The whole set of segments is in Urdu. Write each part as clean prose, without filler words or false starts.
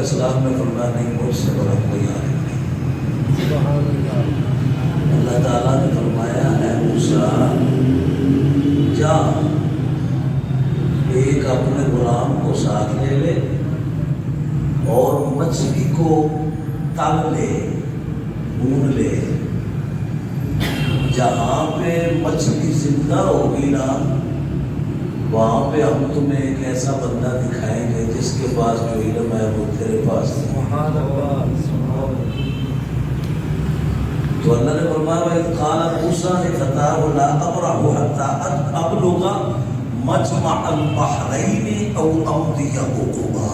السلام نے فرمایا نہیں مجھ سے بڑا کوئی عالم نہیں۔ اللہ تعالیٰ نے فرمایا اے موسیٰ جا ایک اپنے غلام کو ساتھ لے لے اور مچھلی کو تل لے بھون لے، جہاں پہ مچھلی زندہ ہوگی نا وہاں پہ ہم تمہیں ایک ایسا بندہ دکھائیں گے جس کے پاس جو علم ہے وہ تیرے پاس ہے۔ تو اللہ نے فرمایا وَإِذْ قَالَ مُوسَىٰ لِفَتَاهُ لَا أَبْرَحُ حَتَّىٰ أَبْلُغَ مَجْمَعَ الْبَحْرَيْنِ أَوْ أَمْضِيَ حُقُبًا۔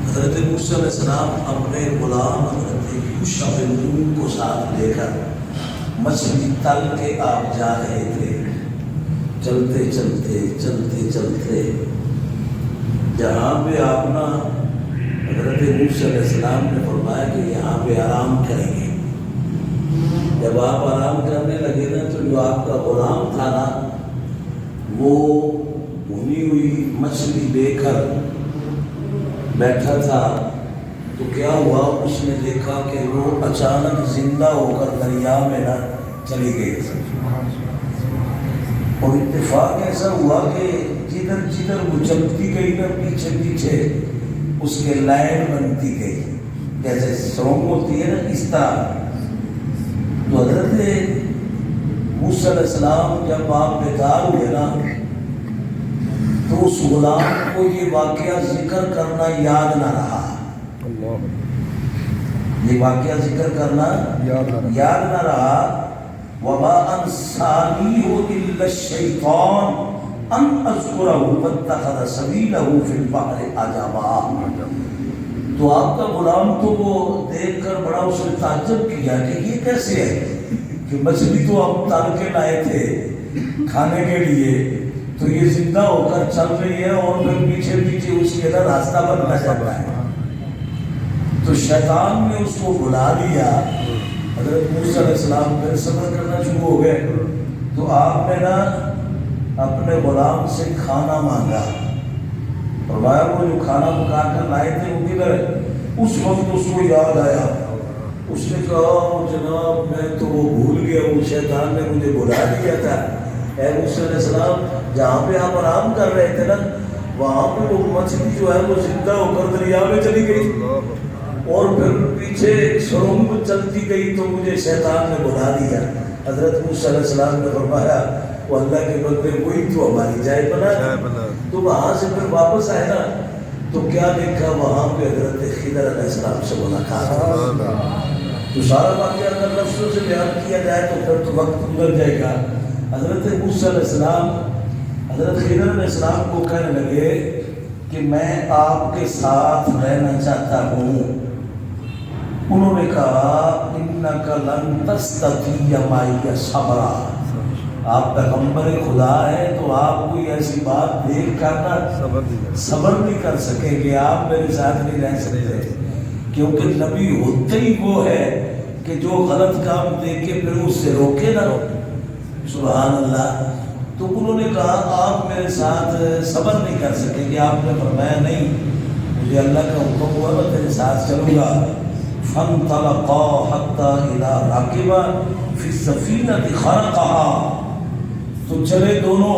حضرت موسیٰ علیہ السلام اپنے غلام حضرت یوشع بن نون کو ساتھ لے کر مچھلی تل کے آپ جا رہے تھے۔ چلتے چلتے چلتے چلتے جہاں پہ آپ نا حضرت موسیٰ علیہ السلام نے فرمایا کہ یہاں پہ آرام کریں گے۔ جب آپ آرام کرنے لگے نا تو جو آپ کا غلام تھا نا وہ بھنی ہوئی مچھلی لے کر بیٹھا تھا، تو کیا ہوا اس نے دیکھا کہ وہ اچانک زندہ ہو کر دریا میں نا چلی گئی۔ اور اتفاق ایسا ہوا کہ جدھر جدھر وہ چلتی گئی نا پیچھے پیچھے اس کے لائن بنتی گئی، جیسے سرنگ ہوتی ہے نا اس طرح۔ تو حضرت موسیٰ علیہ السلام جب آپ بیدار ہوئے نا تو اس غلام کو یہ واقعہ ذکر کرنا یاد نہ رہا، یہ واقعہ ذکر کرنا یاد نہ رہا۔ وَمَا أَنسَانِيهُ إِلَّا الشَّيْطَانُ أَنْ أَذْكُرَهُ فَاتَّخَذَ سَبِيلَهُ فِي الْبَحْرِ عَجَبًا۔ تو آپ کا غلام تو وہ دیکھ کر بڑا اس نے تعجب کیا کہ یہ کیسے ہے کہ مچھلی تو ہم تل کے لائے تھے کھانے کے لیے، تو یہ زندہ ہو کر چل رہی ہے اور پھر پیچھے پیچھے اس کے اندر راستہ بننا چاہتا ہے۔ تو شیطان نے اس کو بلا لیا۔ حضرت موسیٰ علیہ السلام پھر صبر کرنا شروع ہو گئے، تو آپ نے نا اپنے غلام سے کھانا مانگا، فرمایا وہ جو کھانا پکا کر لائے تھے وہ کدھر ہے؟ اس وقت اس کو یاد آیا، اس نے کہا جناب میں تو وہ بھول گیا، وہ شیطان نے مجھے بلا دیا تھا۔ اے موسیٰ علیہ السلام جہاں پہ آپ آرام کر رہے تھے نا وہاں پہ وہ مچھلی جو ہے وہ زندہ ہو کر دریا میں چلی گئی اور پھر پیچھے سرنگ چلتی گئی تو مجھے شیطان نے بلا دیا۔ حضرت موسیٰ علیہ السلام نے فرمایا وہ اللہ کے بندے وہی تو ہماری جائے بنا۔ تو وہاں سے پھر واپس آئے نا تو کیا دیکھا وہاں پہ حضرت خضر علیہ السلام سے ملاقات۔ تو سارا واقعہ اگر لفظوں سے بیان کیا جائے تو پھر تو وقت گزر جائے گا۔ حضرت موسیٰ علیہ السلام حضرت خضر علیہ السلام کو کہنے لگے کہ میں آپ کے ساتھ رہنا چاہتا ہوں۔ انہوں نے کہا اِنَّكَ لَن تَسْتَطِيعَ مَعِيَ صَبْرًا، آپ پیغمبر خدا ہیں تو آپ کوئی ایسی بات دیکھ کر نا صبر نہیں کر سکیں گے، آپ میرے ساتھ نہیں رہ سکتے، کیونکہ نبی ہوتے ہی وہ ہے کہ جو غلط کام دیکھے پھر اس سے روکے نہ۔ سبحان اللہ۔ تو انہوں نے کہا آپ میرے ساتھ صبر نہیں کر سکیں گے۔ آپ نے فرمایا نہیں، مجھے اللہ کا حکم ہوا میں تیرے ساتھ چلوں گا۔ فَانْطَلَقَا حَتَّىٰ إِذَا رَكِبَا فِي السَّفِينَةِ خَرَقَهَا، تو چلے دونوں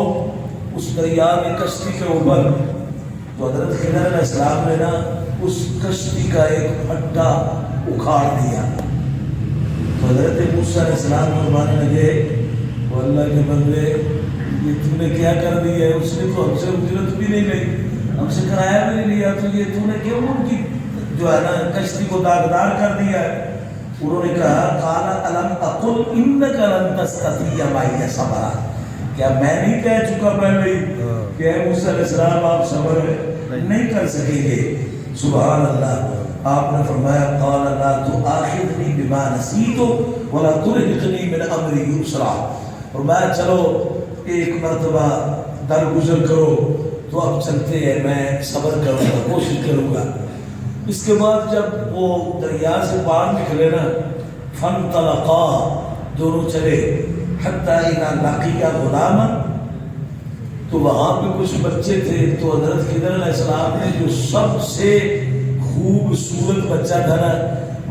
اس دریا میں کشتی کے اوپر۔ تو حضرت خضر علیہ السلام نے نا اس کشتی کا ایک پھٹا اکھاڑ دیا۔ تو حضرت موسیٰ علیہ السلام فرمانے لگے وہ اللہ کے بندے یہ تم نے کیا کر دیا ہے؟ اس نے تو ہم سے اجرت بھی نہیں لی، ہم سے کرایہ بھی نہیں لیا، تو یہ تم نے کیوں ان کی جو ہے نا کشتی کو داغدار کر دیا ہے؟ انہوں نے کہا قال الم اقل انک لن تستطیع معی صبرا، کیا میں نہیں کہہ چکا پہلے ہی کہ اے موسیٰ علیہ السلام آپ صبر نہیں کر سکیں گے؟ سبحان اللہ۔ آپ نے فرمایا قال لا تؤاخذنی بما نسیت ولا ترهقنی من امری یسرا، فرمایا چلو ایک مرتبہ درگزر کرو تو اب چلتے ہیں، میں صبر کروں گا، کوشش کروں گا۔ اس کے بعد جب وہ دریا سے باہر نکلے نا فَانْطَلَقَا، دونوں چلے، حَتَّىٰ إِذَا لَقِيَا غُلَامًا، تو وہاں پہ کچھ بچے تھے، تو حضرت خضر علیہ السلام نے جو سب سے خوبصورت بچہ تھا نا،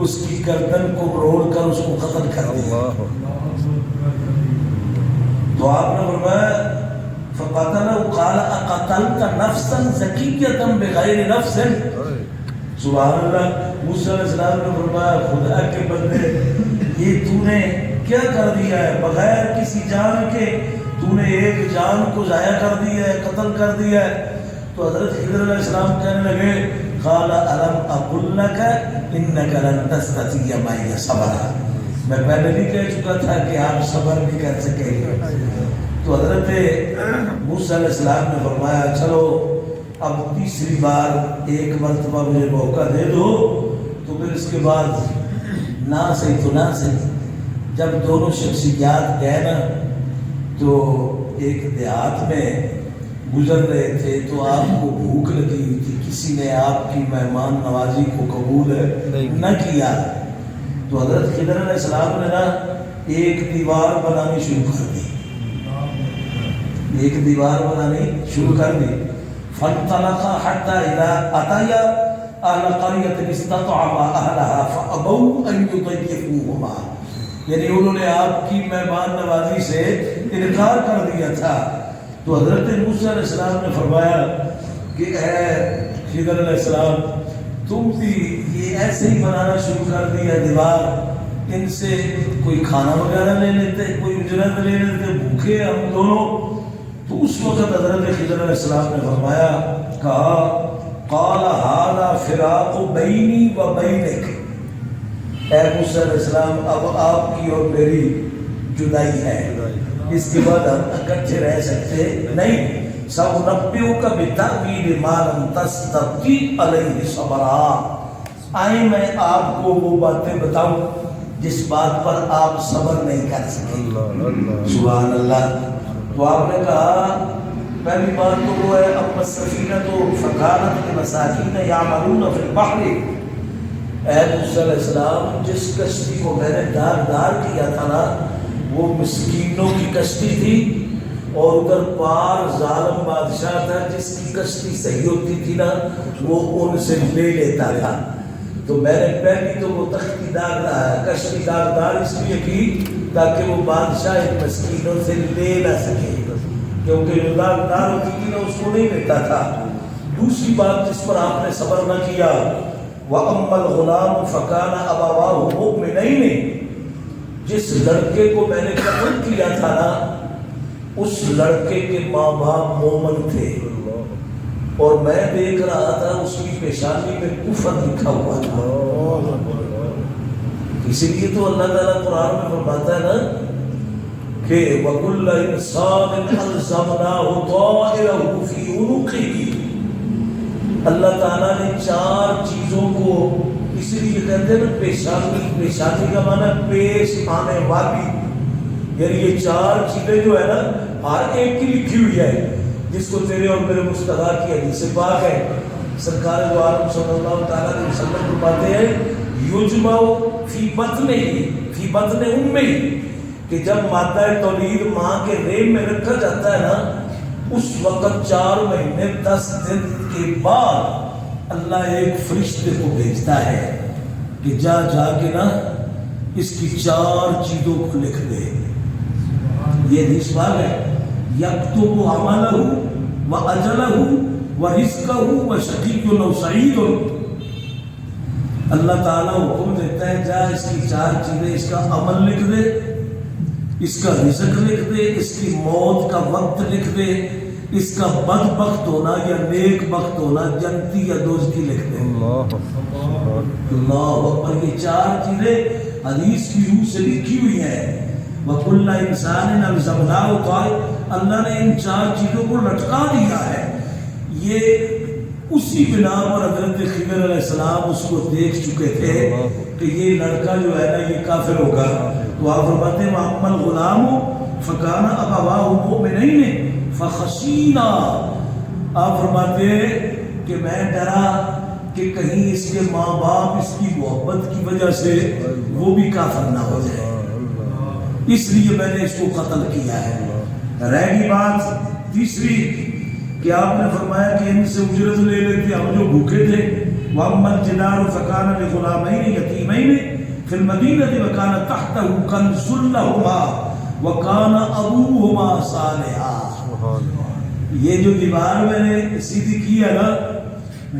اس کی گردن کو مروڑ کر اس کو قتل کر دیا۔ تو آپ نے فرمایا فَقَتَلَهُ قَالَ أَقَتَلْتَ نَفْسًا زَكِيَّةً بِغَيْرِ نَفْسٍ۔ سبحان اللہ۔ موسیٰ علیہ السلام نے فرمایا خدا کے بندے، یہ تو نے کیا کر دیا ہے؟ بغیر کسی جان کے تو نے ایک جان کو ضائع کر دیا ہے، قتل کر دیا ہے۔ تو حضرت خضر علیہ السلام کہنے لگے قال أَلَمْ أَقُلْ لَكَ إِنَّكَ لَن تَسْتَطِيعَ مَعِيَ صَبْرًا، میں پہلے بھی کہہ چکا تھا کہ آپ صبر نہیں کر سکیں گے۔ تو حضرت موسیٰ علیہ السلام نے فرمایا چلو اب تیسری بار ایک مرتبہ مجھے موقع دے دو، تو پھر اس کے بعد نہ صحیح تو نہ صحیح۔ جب دونوں شخصیات گئے نا تو ایک دیہات میں گزر رہے تھے، تو آپ کو بھوک لگی ہوئی تھی، کسی نے آپ کی مہمان نوازی کو قبول نہ کیا، تو حضرت خضر علیہ السلام نے نا ایک دیوار بنانی شروع کر دی، ایک دیوار بنانی شروع کر دی۔ فَانْطَلَقَا حَتَّى إِذَا أَتَيَا أَهْلَ قَرْيَةٍ اسْتَطْعَمَا أَهْلَهَا فَأَبَوْا أَنْ يُضَيِّفُوهُمَا، یعنی انہوں نے آپ کی مہمان نوازی سے انکار کر دیا تھا۔ تو حضرت موسیٰ علیہ السلام نے فرمایا کہ اے خضر علیہ السلام، تم بھی یہ ایسے ہی بنانا شروع کر دیا دیوار، ان سے کوئی کھانا وغیرہ لے لیتے، کوئی اجرت لے لیتے، بھوکے ہم دونوں۔ تو اس وقت حضرت خضر علیہ السلام نے فرمایا کہا قال هذا فراق بینی و بینک، اے موسیٰ علیہ السلام اب آپ کی اور میری جدائی ہے، اس کے بعد ہم اکٹھے رہ سکتے نہیں۔ سأنبئک بتأویل ما لم تستطع علیہ صبرا، آئیں میں آپ کو وہ باتیں بتاؤں جس بات پر آپ صبر نہیں کر سکے۔ سبحان اللہ۔ تو آپ نے کہا پہلی بات تو وہ ہے اما السفینۃ فکانت لمساکین یعملون فی البحر، اے موسیٰ علیہ السلام جس کشتی کو میں نے دار کیا تھا نا وہ مسکینوں کی کشتی تھی، اور ادھر پار ظالم بادشاہ تھا جس کی کشتی صحیح ہوتی تھی نا وہ ان سے لے لیتا تھا۔ تو میں نے پہلی تو وہ کشتی دار اس لیے کی تاکہ وہ بادشاہ ان مسکینوں سے لے نہ سکے، کیونکہ جو دار ہوتی تھی نا اس کو نہیں لیتا تھا۔ دوسری بات جس پر آپ نے صبر نہ کیا وَأَمَّا الْغُلَامُ فَكَانَ أَبَوَاهُ مُؤْمِنَيْنِ، جس لڑکے کو میں نے قتل کیا تھا نا اس لڑکے کے ماں باپ مومن تھے، اور میں دیکھ رہا تھا اس کی پیشانی میں کفر لکھا ہوا تھا۔ اسی لیے تو اللہ تعالیٰ قرآن میں فرماتا ہے نا کہ وَكُلَّ إِنسَانٍ أَلْزَمْنَاهُ طَائِرَهُ فِي عُنُقِهِ، اللہ تعالیٰ نے چار چیزوں کو، اس لیے کہتے ہیں نا پیشانی کا معنی پیش آنے والی، یعنی یہ چار چیزیں جو ہے نا ہر ایک کی لکھی ہوئی ہے، جس کو تیرے اور میرے مصطفیٰ کی حدیث پاک ہے۔ سرکار دو عالم صلی اللہ تعالیٰ علیہ وسلم فرماتے ہیں یجمع فی بطن امہ، کہ جب مادہ تولید ماں کے ریم میں رکھا جاتا ہے نا اس وقت 4 مہینے 10 دن کے بعد اللہ ایک فرشتے کو بھیجتا ہے کہ جا کے نا اس کی 4 چیزوں کو لکھ دے۔ یہ حدیث پاک ہے یکتب عملہ و اجلہ و رزقہ و شقی و سعید، اللہ تعالیٰ حکم دیتا ہے جا اس کی 4 چیزیں، اس کا عمل لکھ دے، اس کا رزق لکھ دے، اس کی موت کا وقت لکھ دے، اس کا بدبخت ہونا یا نیک بخت ہونا، جنتی یا دوزخی لکھ دے۔ اللہ اکبر، یہ 4 چیزیں حدیث کی روح سے لکھی ہوئی ہیں۔ وَكُلَّ إِنسَانٍ أَلْزَمْنَاهُ طَائِرَهُ، اللہ نے ان 4 چیزوں کو لٹکا دیا ہے۔ یہ اسی بنا پر حضرت خضر علیہ السلام اس کو دیکھ چکے تھے کہ یہ لڑکا جو ہے نا یہ کافر ہوگا۔ تو آپ فرماتے ہیں وَأَمَّا الْغُلَامُ فَكَانَ أَبَوَاهُ مُؤْمِنَيْنِ فَخَشِينَا، آپ فرماتے ہیں کہ میں ڈرا کہ کہیں اس کے ماں باپ اس کی محبت کی وجہ سے وہ بھی کافر نہ ہو جائے، اس لیے میں نے اس کو قتل کیا ہے۔ رہ گئی بات تیسری کہ آپ نے فرمایا کہ ان سے اجرت لے لیتے ہم جو بھوکے تھے. وَأَمَّا الْجِدَارُ فَكَانَ لِغُلَامَيْنِ يَتِيمَيْنِ فِي الْمَدِينَةِ وَكَانَ تَحْتَهُ كَنْزٌ لَهُمَا وَكَانَ أَبُوهُمَا صَالِحًا. یہ جو دیوار میں نے سیدھی کی ہے نا،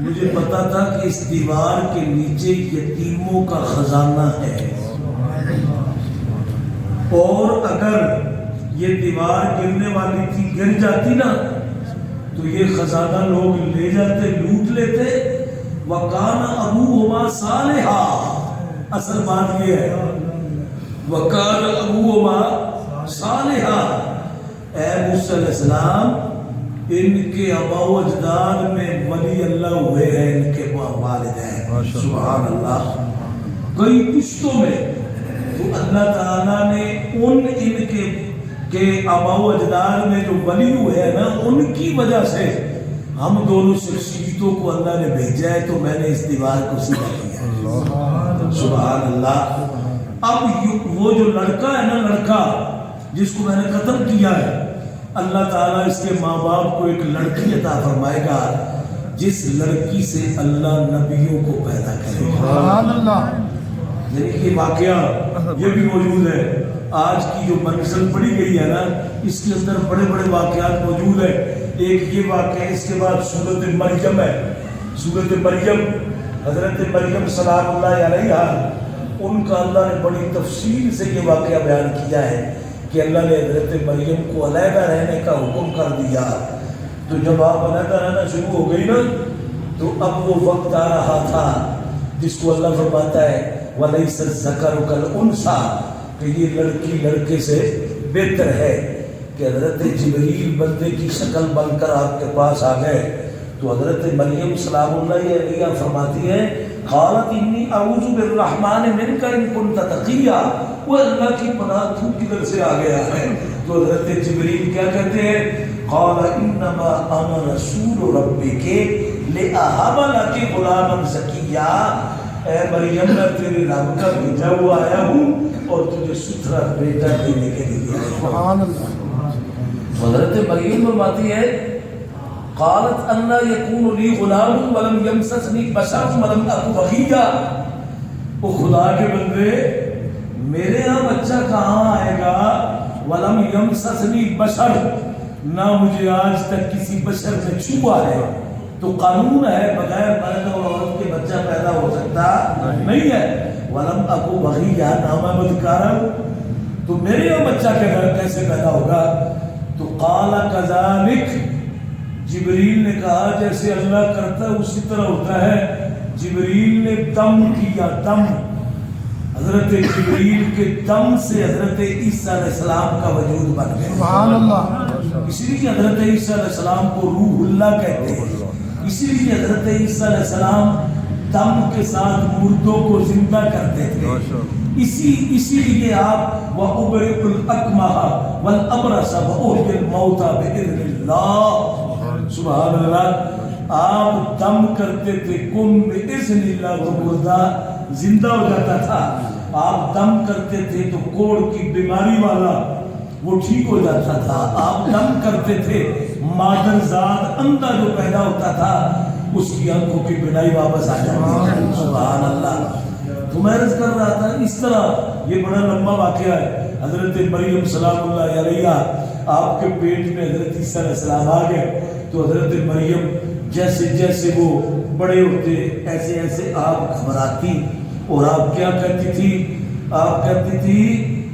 مجھے پتا تھا کہ اس دیوار کے نیچے یتیموں کا خزانہ ہے، اور اگر یہ دیوار گرنے والی تھی، گر جاتی نا، تو یہ خزانہ لوگ لے جاتے، لوٹ لیتے. وَكَانَ أَبُوهُمَا صَالِحًا. اصل بات یہ ہے وَكَانَ أَبُوهُمَا صَالِحًا. اے موسیٰ علیہ السلام، ان کے آبا و اجداد میں ولی اللہ ہوئے ہیں، ان کے والدین. سبحان اللہ. کئی پشتوں میں تو اللہ تعالیٰ نے ان کے آبا و اجداد میں جو ولی ہوئے ہیں نا، ان کی وجہ سے ہم دونوں شخصیتوں کو اللہ نے بھیجا ہے. تو میں نے اس دیوار کو سیدھا کیا. سبحان اللہ. اب وہ جو لڑکا ہے نا، لڑکا جس کو میں نے قتل کیا ہے، اللہ تعالیٰ اس کے ماں باپ کو ایک لڑکی عطا فرمائے گا، جس لڑکی سے اللہ نبیوں کو پیدا کرے گا. سبحان اللہ. یعنی کہ واقعہ یہ بھی موجود ہے. آج کی جو منزل پڑھی گئی ہے نا، اس کے اندر بڑے بڑے واقعات موجود ہیں. ایک یہ واقعہ، اس کے بعد سورۃ مریم ہے. سورۃ مریم، حضرت مریم سلام اللہ علیہا، ان کا اللہ نے بڑی تفصیل سے یہ واقعہ بیان کیا ہے کہ اللہ نے حضرت مریم کو علیحدہ رہنے کا حکم کر دیا. تو جب آپ علیحدہ رہنا شروع ہو گئی نا، تو اب وہ وقت آ رہا تھا جس کو اللہ فرماتا ہے وَلَيْسَ الذَّكَرُ كَالْأُنثَىٰ، کہ یہ لڑکی لڑکے سے بہتر ہے. کہ حضرت جبریل بندے کی شکل بن کر آپ کے پاس آ گئے. تو حضرت مریم سلام اللہ علیہا فرماتی ہے قالت انی اعوذ بالرحمن منک ان کنت تقیا. وہ اللہ کی پناہ تو کدھر سے آ گیا ہے؟ تو حضرت جبریل کیا کہتے ہیں؟ قال انما انا رسول ربک لاہب لک غلاما زکیا. اے مریم، میں تیرے رب کا بھیجا ہوا آیا ہوں اور تجھے ستھرا بیٹا دینے کے لیے. سبحان اللہ. حضرت مریم فرماتی ہے قالت انا یکون لی غلام ولم یمسسنی بشر ولم اک بغیا. وہ خدا کے بندے، میرے یہاں بچہ کہاں آئے گا؟ ولم یمسسنی بشر، نہ مجھے آج تک کسی بشر نے چھوا ہے. تو قانون ہے بغیر مرد اور عورت کے بچہ پیدا ہو سکتا نہیں ہے. ولم اک بغیا، نہ میں بدکار ہوں، تو میرے یہاں بچہ کیسے پیدا ہوگا؟ تو قال کذالک، جبریل نے کہا جیسے اللہ کرتا ہے اسی طرح ہوتا ہے. جبریل نے دم کیا، دم. حضرت جبریل کے دم سے حضرت عیسیٰ علیہ السلام کا وجود بن گیا. سبحان اللہ. اسی لیے حضرت عیسیٰ علیہ السلام کو روح اللہ کہتے ہیں. اسی لیے حضرت عیسیٰ علیہ السلام دم کے ساتھ مردوں کو زندہ کرتے تھے. اسی لیے آپ وَأُبْرِئُ الْأَكْمَحَ وَالْأَبْرَصَ وَأُحْيِي الْمَوْتَىٰ بِإِذْنِ اللَّهِ. سبحان اللہ. آپ دم کرتے تھے، کم بِإِذْنِ اللَّهِ، وہ مردہ زندہ ہو جاتا تھا. آپ دم کرتے تھے تو کوڑ کی بیماری والا وہ ٹھیک ہو جاتا تھا. آپ دم کرتے تھے، مادر زاد اندھا جو پیدا ہوتا تھا اس کی آنکھوں کی بینائی واپس آ جاتی تھی. سبحان اللہ. تو میں عرض کر رہا تھا اس طرح یہ بڑا لمبا واقعہ ہے. حضرت مریم سلام اللہ علیہا، آپ کے پیٹ میں حضرت عیسیٰ علیہ السلام آ گئے. تو حضرت مریم جیسے جیسے وہ بڑے ہوتے ایسے ایسے آپ گھبراتی، اور آپ کیا کہتی تھی؟ آپ کہتی تھی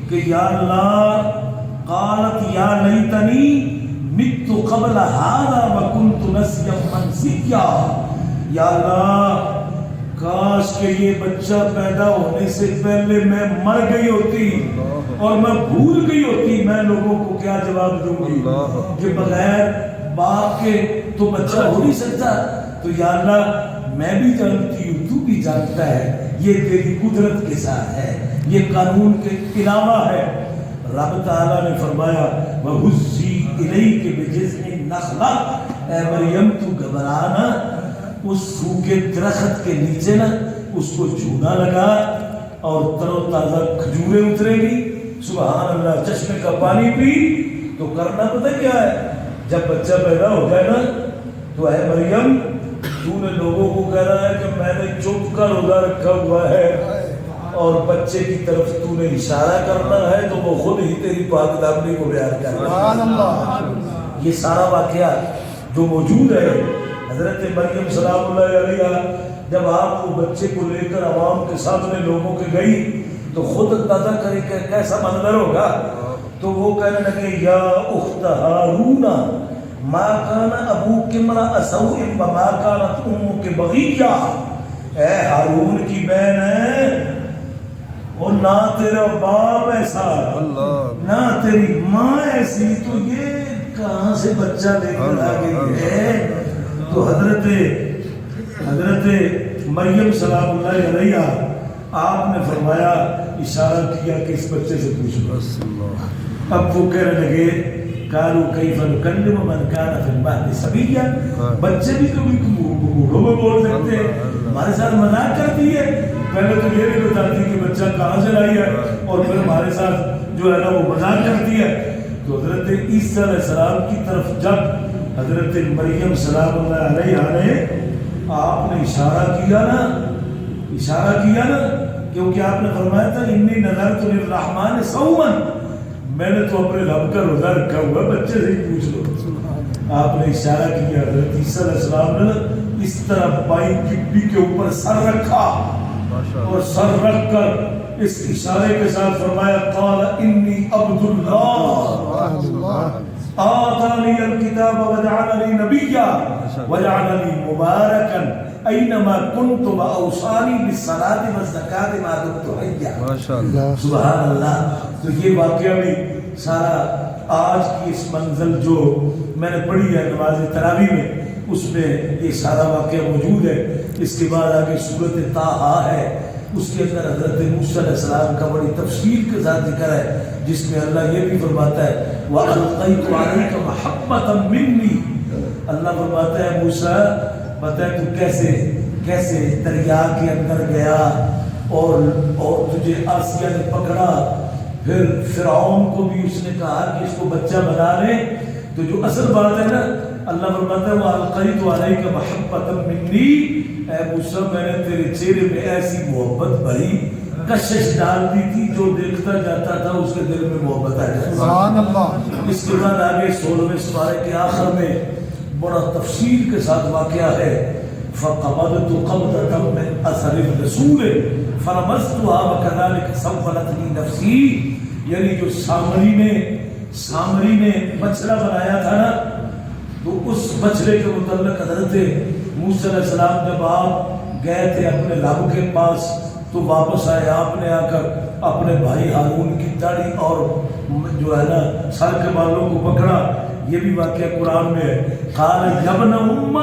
کہ یا اللہ، قالت یا لیتنی مت قبل هذا وکنت نسیا منسیا. یا اللہ، کاش کہ یہ بچہ پیدا ہونے سے پہلے میں مر گئی ہوتی اور میں بھول گئی ہوتی. میں لوگوں کو کیا جواب دوں گی کہ بغیر باپ کے تو بچہ ہو نہیں سکتا. تو یا اللہ، میں بھی جانتی ہوں، تو بھی جانتا ہے، یہ تیری قدرت کے ساتھ ہے، یہ قانون کے علاوہ ہے. رب تعالیٰ نے فرمایا وَهُزِّي إِلَيْكِ بِجِذْعِ النَّخْلَةِ. اے مریم، تو گھبرانا، اس سوکھے درخت کے نیچے نا اس کو چونا لگا اور تر و تازہ کھجوریں اترے گی. سبحان اللہ. چشمے کا پانی پی تو کرنا پتہ کیا ہے؟ جب بچہ پیدا ہو جائے نا تو اے مریم تو نے لوگوں کو کہہ رہا ہے کہ میں نے چپ کر روزہ رکھا ہوا ہے اور بچے کی طرف تو نے اشارہ کرنا ہے تو وہ خود ہی تیری پاک دامنی کو بیان کر رہا ہے. یہ سارا واقعہ جو موجود ہے حضرت مریم سلام اللہ علیہا جب آپ وہ بچے کو لے کر عوام کے سامنے لوگوں کے گئی تو خود اندازہ کرے کہ کیسا منظر ہوگا. تو وہ کہنے لگے یا اخت ہارون ما کان ابوک امرأ سوء وما کانت امک بغیہ. اے ہارون کی بہن ہے اور نہ تیرا باپ ایسا نہ تیری ماں ایسی تو یہ کہاں سے بچہ لے کر آ گئی ہے. تو حضرت مریم سلام اللہ علیہا آپ نے فرمایا اشارہ کیا کہ اس بچے سے پوچھو. اب وہ کہنے لگے قالوا کیف نکلم من کان فی المہد صبیا. بچے بھی کبھی بوڑھوں میں بول سکتے ہیں. ہمارے ساتھ مذاق کرتی ہے. پہلے تو یہ نہیں بتاتی کہ بچہ کہاں سے لائی ہے اور پھر ہمارے ساتھ جو ہے نا وہ مذاق کرتی ہے. تو حضرت عیسیٰ علیہ السلام کی طرف جب حضرت مریم سلام اللہ علیہا نے آپ نے اشارہ کیا نا کیونکہ آپ نے فرمایا تھا انی نذرت للرحمن صوما. میں نے تو اپنے رب کا روزہ رکھا ہوا بچے سے ہی پوچھ لو. آپ نے اشارہ کیا. حضرت عیسیٰ علیہ السلام نے اس طرح بائی کبی کے اوپر سر رکھا اور سر رکھ کر اس اشارے کے ساتھ فرمایا قال انی عبد اللہ آتانی الکتاب وجعلنی نبیا وجعلنی مبارکا اینما کنت واوصانی بالصلاۃ والزکاۃ ما دمت حیا. سبحان اللہ. تو یہ واقعہ بھی سارا آج کی اس منزل جو میں نے پڑھی ہے نماز تراویح میں اس میں یہ سارا واقعہ موجود ہے. اس کے بعد آگے سورۃ طٰہٰ ہے. اس کے اندر حضرت موسیٰ علیہ السلام کا بڑی تفصیل کے ساتھ ذکر ہے جس میں اللہ یہ بھی فرماتا ہے وَأَلْقَيْتُ عَلَيْكَ مَحَبَّةً مِّنِّي. اللہ فرماتا ہے موسیٰ بتا تو کیسے دریا کے اندر گیا اور تجھے آسیہ نے پکڑا. پھر فرعون کو بھی اس نے کہا کہ اس کو بچہ بنا لے. تو جو اصل بات ہے نا اللہ فرماتا ہے وَأَلْقَيْتُ عَلَيْكَ مَحَبَّةً مِّنِّي. اے موسیٰ میں نے تیرے چہرے میں ایسی محبت بھری کشش ڈال دی تھی جو دیکھتا جاتا تھا اس کے دل میں محبت آ جاتی. سبحان اللہ. اس کے بعد آگے 16ویں سپارے کے آخر میں بڑا تفصیل کے ساتھ واقعہ ہے فَقَبَضْتُ قَبْضَةً مِّنْ أَثَرِ الرَّسُولِ فَنَبَذْتُهَا وَكَذَلِكَ سَوَّلَتْ لِي نَفْسِي. یعنی جو سامری نے بچڑا بنایا تھا نا تو اس بچڑے کے متعلق حضرت موسیٰ علیہ السلام جب آپ گئے تھے اپنے رب کے پاس تو واپس آئے. آپ نے آ کر اپنے بھائی ہارون کی داڑھی اور جو ہے نا سر کے بالوں کو پکڑا. یہ بھی واقعہ قرآن میں ہے. قال یا ابن ام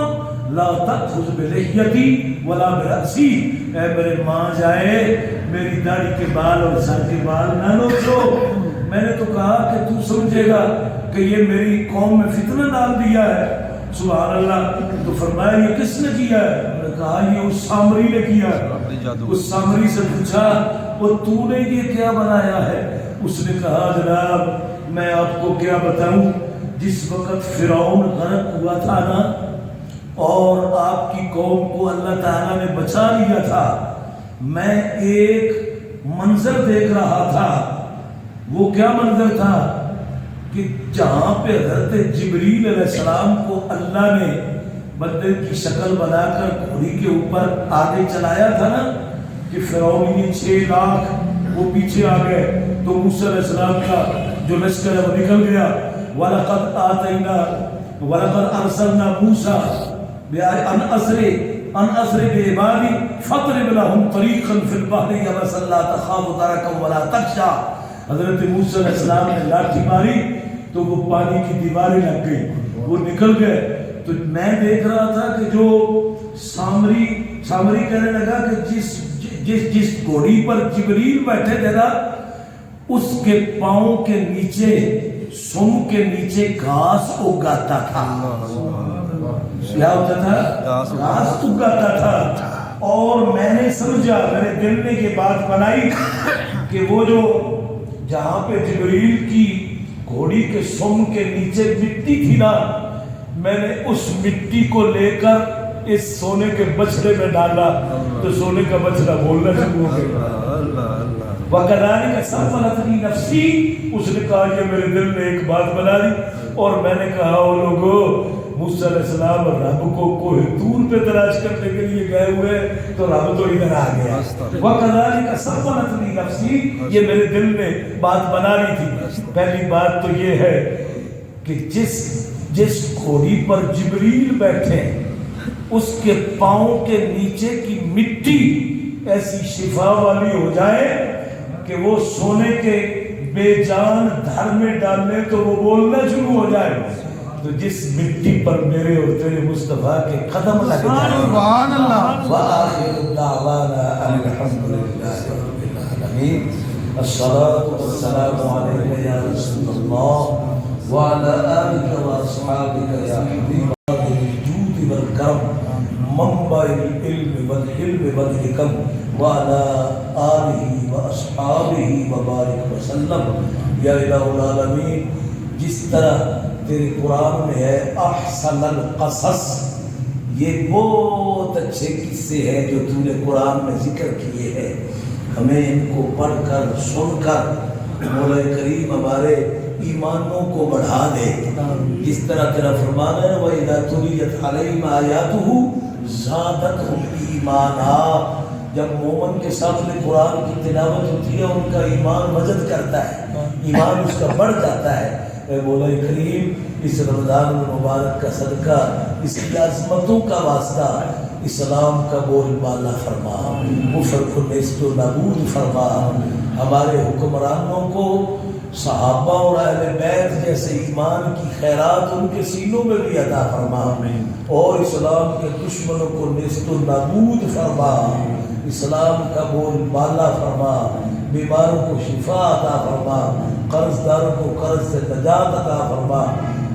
لا تأخذ بلحیتی ولا برأسی. اے میرے ماں جائے میری داڑھی کے بال اور سر کے بال نہ نوچو. میں نے تو کہا کہ تو سمجھے گا کہ یہ میری قوم میں فتنہ ڈال دیا ہے. سبحان اللہ. تو فرمایا یہ کس نے کیا ہے؟ میں نے کہا یہ اس سامری نے کیا ہے. اس سامری سے پوچھا وہ تو نے یہ کیا بنایا ہے؟ اس نے کہا جناب میں آپ کو کیا بتاؤں. جس وقت فرعون غرق ہوا تھا نا اور آپ کی قوم کو اللہ تعالیٰ نے بچا لیا تھا میں ایک منظر دیکھ رہا تھا. وہ کیا منظر تھا کہ جہاں پہ حضرت جبریل علیہ السلام کو اللہ نے بندے کی شکل بنا کر گھوڑی کے اوپر آگے چلایا تھا نا کہ فرعون 6 لاکھ وہ پیچھے آ گئے تو موسیٰ علیہ السلام کا جو لشکر ہے وہ نکل گیا. وَلَقَدْ أَرْسَلْنَا مُوسَىٰ أَنْ أَسْرِ بِعِبَادِي فَاضْرِبْ لَهُمْ طَرِيقًا فِي الْبَحْرِ يَبَسًا لَا تَخَافُ دَرَكًا وَلَا تَخْشَىٰ. حضرت موسیٰ علیہ السلام نے لاٹھی ماری تو وہ پانی کی دیواریں لگ گئی وہ نکل گئے. تو میں دیکھ رہا تھا کہ جو سامری کہنے لگا کہ جس گھوڑی پر جبریل بیٹھے تھے نا اس کے پاؤں کے نیچے سم کے نیچے گھاس اگاتا تھا. کیا ہوتا تھا؟ گھاس اگاتا تھا. اور میں نے سمجھا میرے دل نے یہ بات بنائی کہ وہ جو جہاں پہ جبریل کی گھوڑی کے سم کے نیچے مٹی تھی نا میں نے اس مٹی کو لے کر اس سونے کے بچڑے میں ڈالا تو سونے کا بچڑا بولنا شروع ہو گیا. وَكَذَلِكَ سَوَّلَتْ لِي نَفْسِي, اس نے کہا یہ میرے دل نے ایک بات بنا دی. اور میں نے کہا او لوگو, موسیٰ علیہ السلام رب کو کوہ طور پہ تلاش کرنے کے لیے گئے ہوئے تو رب تو ادھر آ گیا. وَكَذَلِكَ سَوَّلَتْ لِي نَفْسِي, یہ میرے دل نے بات بنا لی تھی. پہلی بات تو یہ ہے کہ جس گھوڑی پر جبریل بیٹھے اس کے پاؤں کے نیچے کی مٹی ایسی شفا والی ہو جائے کہ وہ سونے کے بے جان دھر میں ڈالنے تو وہ بولنا شروع ہو جائے. تو جس مٹی پر میرے اور تیرے مصطفیٰ کے قدم لگ جائیں. سبحان اللہ. وآخر دعوانا الحمد للہ رب العالمین. الصلاة والسلام علیک یا رسول اللہ وعلی آلک واصحابک یا حبیب الجود والکرم منبع العلم والحلم والحکم وعلی آلہ واصحابہ وبارک وسلم. یا الہ العالمین, جس طرح تیرے قرآن میں ہے احسن القصص, یہ بہت اچھے قصے ہیں جو تو نے قرآن میں ذکر کیے ہیں, ہمیں ان کو پڑھ کر سن کر مولا کریم ہمارے ایمانوں کو بڑھا دے. جس طرح تیرا فرمان ہے وَإِذَا تُلِيَتْ عَلَيْهِمْ آيَاتُهُ زَادَتْهُمْ ایمانا, جب مومن کے سامنے قرآن کی تلاوت ہوتی ہے ان کا ایمان مزید کرتا ہے, ایمان اس کا بڑھ جاتا ہے. اے مولا کریم, اس رمضان المبارک کا صدقہ, اس کی عظمتوں کا واسطہ اسلام کا بول بالا فرما, کفر کو نیست و نابود فرما. ہمارے حکمرانوں کو صحابہ اور اہل بیت جیسے ایمان کی خیرات ان کے سینوں میں بھی عطا فرما, اور اسلام کے دشمنوں کو نیست و نابود فرما. اسلام کا بول بالا فرما, بیماروں کو شفا عطا فرما, قرض داروں کو قرض سے نجات عطا فرما.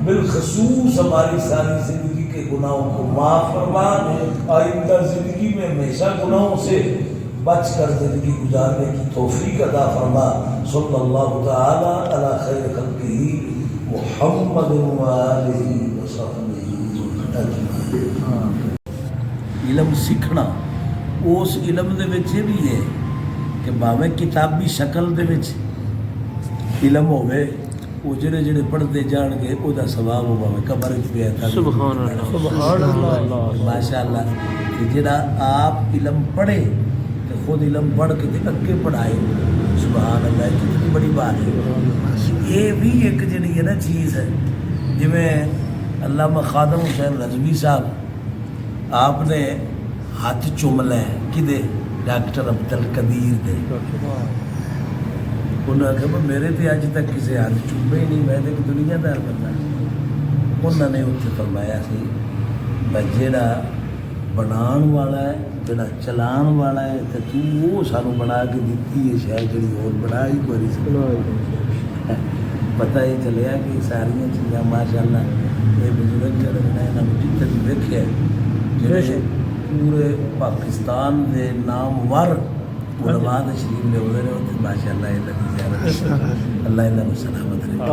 بالخصوص ہماری ساری زندگی کے گناہوں کو معاف فرما. آئندہ زندگی میں ہمیشہ گناہوں سے بچ کر زندگی گزارنے کی توفیق عطا فرما. صلی اللہ تعالی علی خیر خلقہ محمد وآلہ وصحبہ اجمعین. علم سیکھنا اس علم دے وچ یہ بھی ہے کہ بھاویں کتابی شکل دے وچ علم ہوئے, وہ جڑے جڑے پڑھتے جان گے وہ دا ثواب ہو بھاویں قبر وچ بھی ہے. سبحان اللہ سبحان اللہ ماشاء اللہ. کہ جڑا آپ علم پڑھے تو خود علم پڑھ کے اگے پڑھائے, سبحان اللہ, کتنی بڑی بات ہے. یہ بھی ایک جڑی ہے نا چیز ہے, جویں علامہ خادم حسین رضوی صاحب آپ نے ہاتھ چوم لے کدے ڈاکٹر عبد القدیر دے, انہوں نے کہا میرے تے اج تک کسی ہاتھ چومے ہی نہیں, میں تے ایک دنیا دار بندہ. انہوں نے اتنے فرمایا سی جڑا بنان والا ہے, جڑا چلان والا ہے, تے تو وہ سانو بنا کے دیتی ہے شاید جڑی اور بنا ہی کوئی نہیں. پتہ ہی چلیا کہ ساری چیزاں ماشاء اللہ یہ بزرگ جڑے نے انہوں نے جتنے دیکھے جڑے پورے پاکستان دے نامور علماء شریف نے ہوئے ماشاء اللہ. اللہ کو سلامت رکھے.